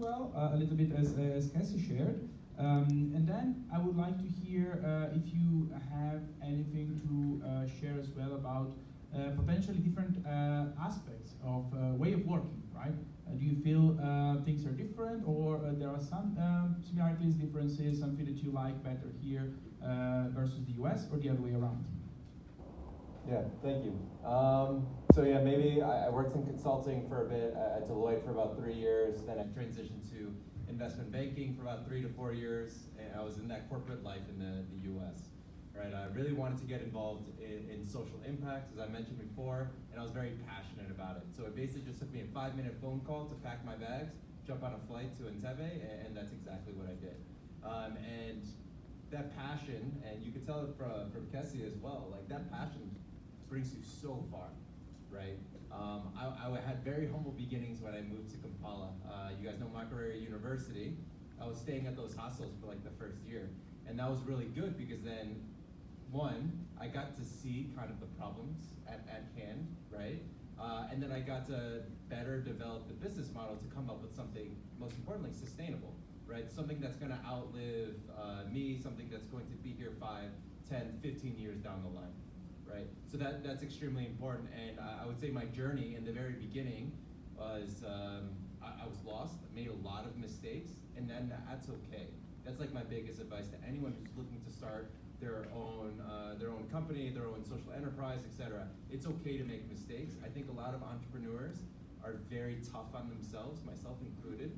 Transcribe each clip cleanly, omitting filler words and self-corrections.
well, a little bit as Cassie shared. And then I would like to hear if you have anything to share as well about potentially different aspects of way of working, right? Do you feel things are different, or there are some similarities, differences, something that you like better here versus the US, or the other way around? Yeah, thank you. So yeah, maybe I worked in consulting for a bit at Deloitte for about 3 years. Then I transitioned to investment banking for about 3 to 4 years. And I was in that corporate life in the US. Right, I really wanted to get involved in social impact, as I mentioned before, and I was very passionate about it. So it basically just took me a 5-minute phone call to pack my bags, jump on a flight to Entebbe, and that's exactly what I did. And that passion, and you could tell it from Kessie as well, like that passion brings you so far, right? I had very humble beginnings when I moved to Kampala. You guys know Makerere University. I was staying at those hostels for like the first year. And that was really good because then, one, I got to see kind of the problems at hand, right? And then I got to better develop the business model to come up with something, most importantly, sustainable, right? Something that's gonna outlive me, something that's going to be here 5, 10, 15 years down the line, right? So that's extremely important. And I would say my journey in the very beginning was, I was lost, I made a lot of mistakes, and then that's okay. That's like my biggest advice to anyone who's looking to start their own company, their own social enterprise, etc. It's okay to make mistakes. I think a lot of entrepreneurs are very tough on themselves, myself included,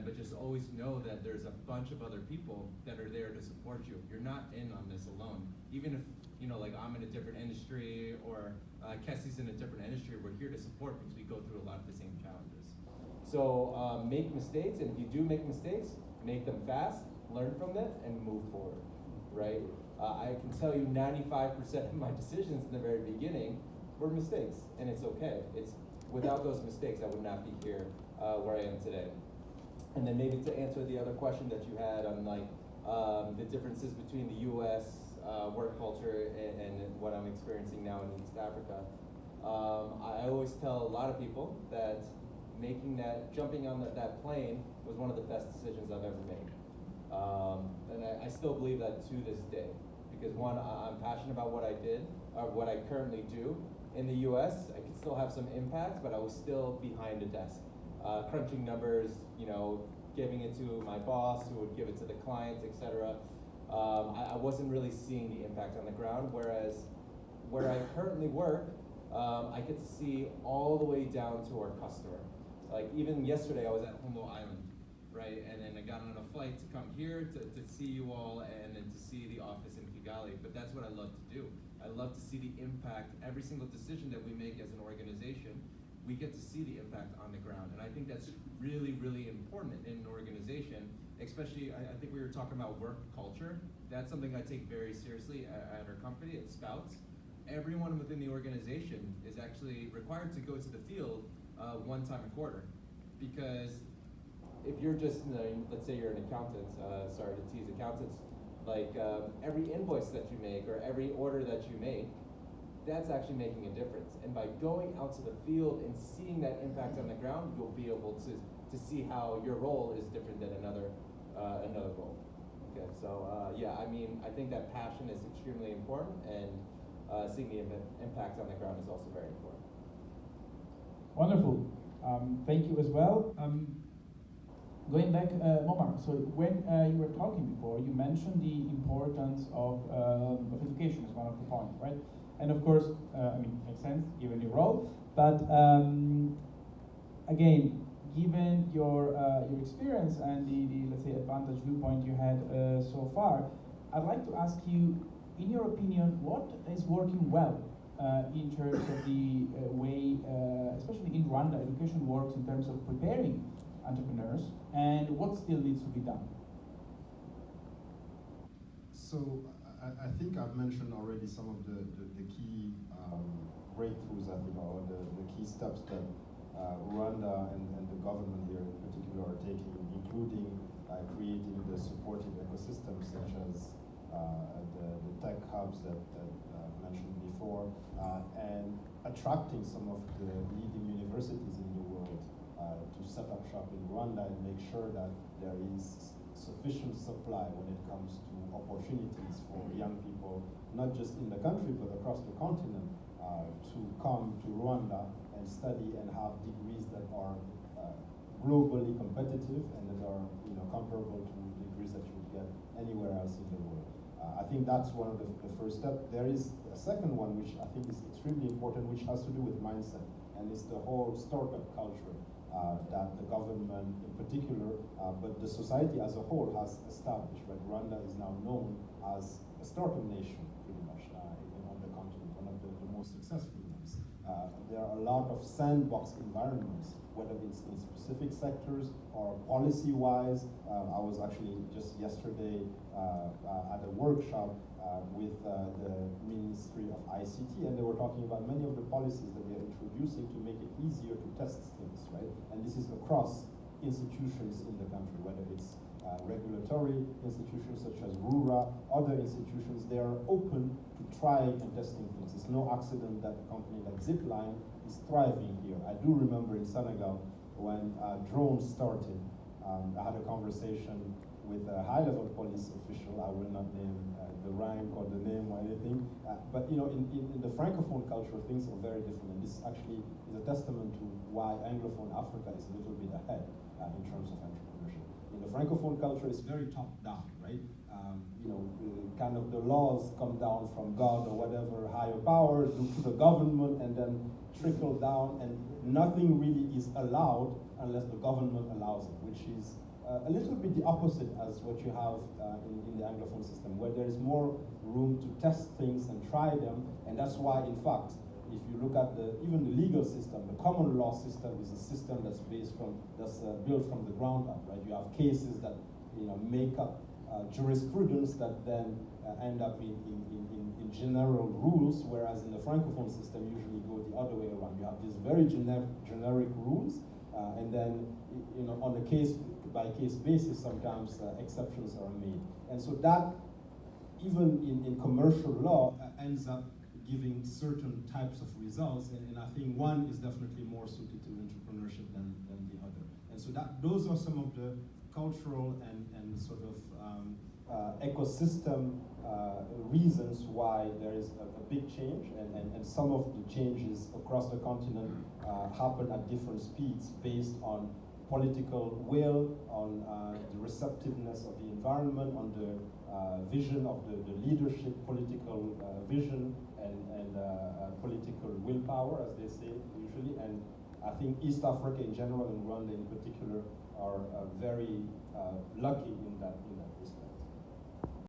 but just always know that there's a bunch of other people that are there to support you. You're not in on this alone. Even if, you know, like I'm in a different industry or Kessie's in a different industry, we're here to support because we go through a lot of the same challenges. So make mistakes, and if you do make mistakes, make them fast, learn from it, and move forward, right? I can tell you 95% of my decisions in the very beginning were mistakes, and it's okay. It's without those mistakes, I would not be here where I am today. And then maybe to answer the other question that you had on like the differences between the U.S. Work culture and what I'm experiencing now in East Africa. I always tell a lot of people that jumping on that plane was one of the best decisions I've ever made. And I still believe that to this day, because one, I'm passionate about what I did, or what I currently do. In the US, I could still have some impact, but I was still behind a desk, crunching numbers, you know, giving it to my boss, who would give it to the clients, etc. I wasn't really seeing the impact on the ground, whereas where I currently work, I get to see all the way down to our customer. Like even yesterday, I was at Humboldt Island, right? And then I got on a flight to come here to see you all and then to see the office in Kigali. But that's what I love to do. I love to see the impact. Every single decision that we make as an organization, we get to see the impact on the ground. And I think that's really, really important in an organization, especially, I think we were talking about work culture. That's something I take very seriously at our company, at Spouts. Everyone within the organization is actually required to go to the field 1 time a quarter, because if you're just, let's say you're an accountant, sorry to tease accountants, like every invoice that you make or every order that you make, that's actually making a difference. And by going out to the field and seeing that impact on the ground, you'll be able to see how your role is different than another role. Okay, so yeah, I mean, I think that passion is extremely important, and seeing the impact on the ground is also very important. Wonderful. Thank you as well. Going back, Momar, so when you were talking before, you mentioned the importance of education as one of the points, right? And of course, I mean, makes sense given your role, but again, given your experience and the let's say advantage viewpoint you had so far, I'd like to ask you, in your opinion, what is working well in terms of the way, especially in Rwanda, education works in terms of preparing entrepreneurs, and what still needs to be done? So I think I've mentioned already some of the key breakthroughs, I think, or the key steps that Rwanda and the government here in particular are taking, including creating the supportive ecosystems such as the tech hubs that mentioned before, and attracting some of the leading universities in the world to set up shop in Rwanda and make sure that there is sufficient supply when it comes to opportunities for young people, not just in the country but across the continent, to come to Rwanda and study and have degrees that are globally competitive and that are comparable to degrees that you would get anywhere else in the world. I think that's one of the first steps. There is a second one which I think is extremely important, which has to do with mindset, and it's the whole startup culture that the government in particular, but the society as a whole has established. Right? Rwanda is now known as a startup nation, pretty much, even on the continent, one of the most successful ones. There are a lot of sandbox environments, whether it's in specific sectors or policy-wise. I was actually just yesterday at a workshop with the Ministry of ICT, and they were talking about many of the policies that they're introducing to make it easier to test things, right? And this is across institutions in the country, whether it's regulatory institutions such as RURA, other institutions, they are open to trying and testing things. It's no accident that a company like Zipline is thriving here. I do remember in Senegal when drones started, I had a conversation with a high-level police official. I will not name the rank or the name or anything, but in the Francophone culture, things are very different, and this actually is a testament to why Anglophone Africa is a little bit ahead in terms of entrepreneurship. In the Francophone culture, it's very top-down, right? Kind of the laws come down from God or whatever higher power to the government and then trickle down, and nothing really is allowed unless the government allows it, which is a little bit the opposite as what you have in the Anglophone system, where there is more room to test things and try them, and that's why, in fact, if you look at even the legal system, the common law system is a system that's built from the ground up, right? You have cases that make up jurisprudence that then end up in general rules, whereas in the Francophone system usually go the other way around. You have these very generic rules, and then on a case-by-case basis, sometimes exceptions are made. And so that, even in commercial law, ends up giving certain types of results, and I think one is definitely more suited to entrepreneurship than the other. And so those are some of the cultural and sort of ecosystem reasons why there is a big change, and some of the changes across the continent happen at different speeds based on political will, on the receptiveness of the environment, on the vision of the leadership, political vision, and political willpower, as they say usually. And I think East Africa in general and Rwanda in particular are very lucky in that respect.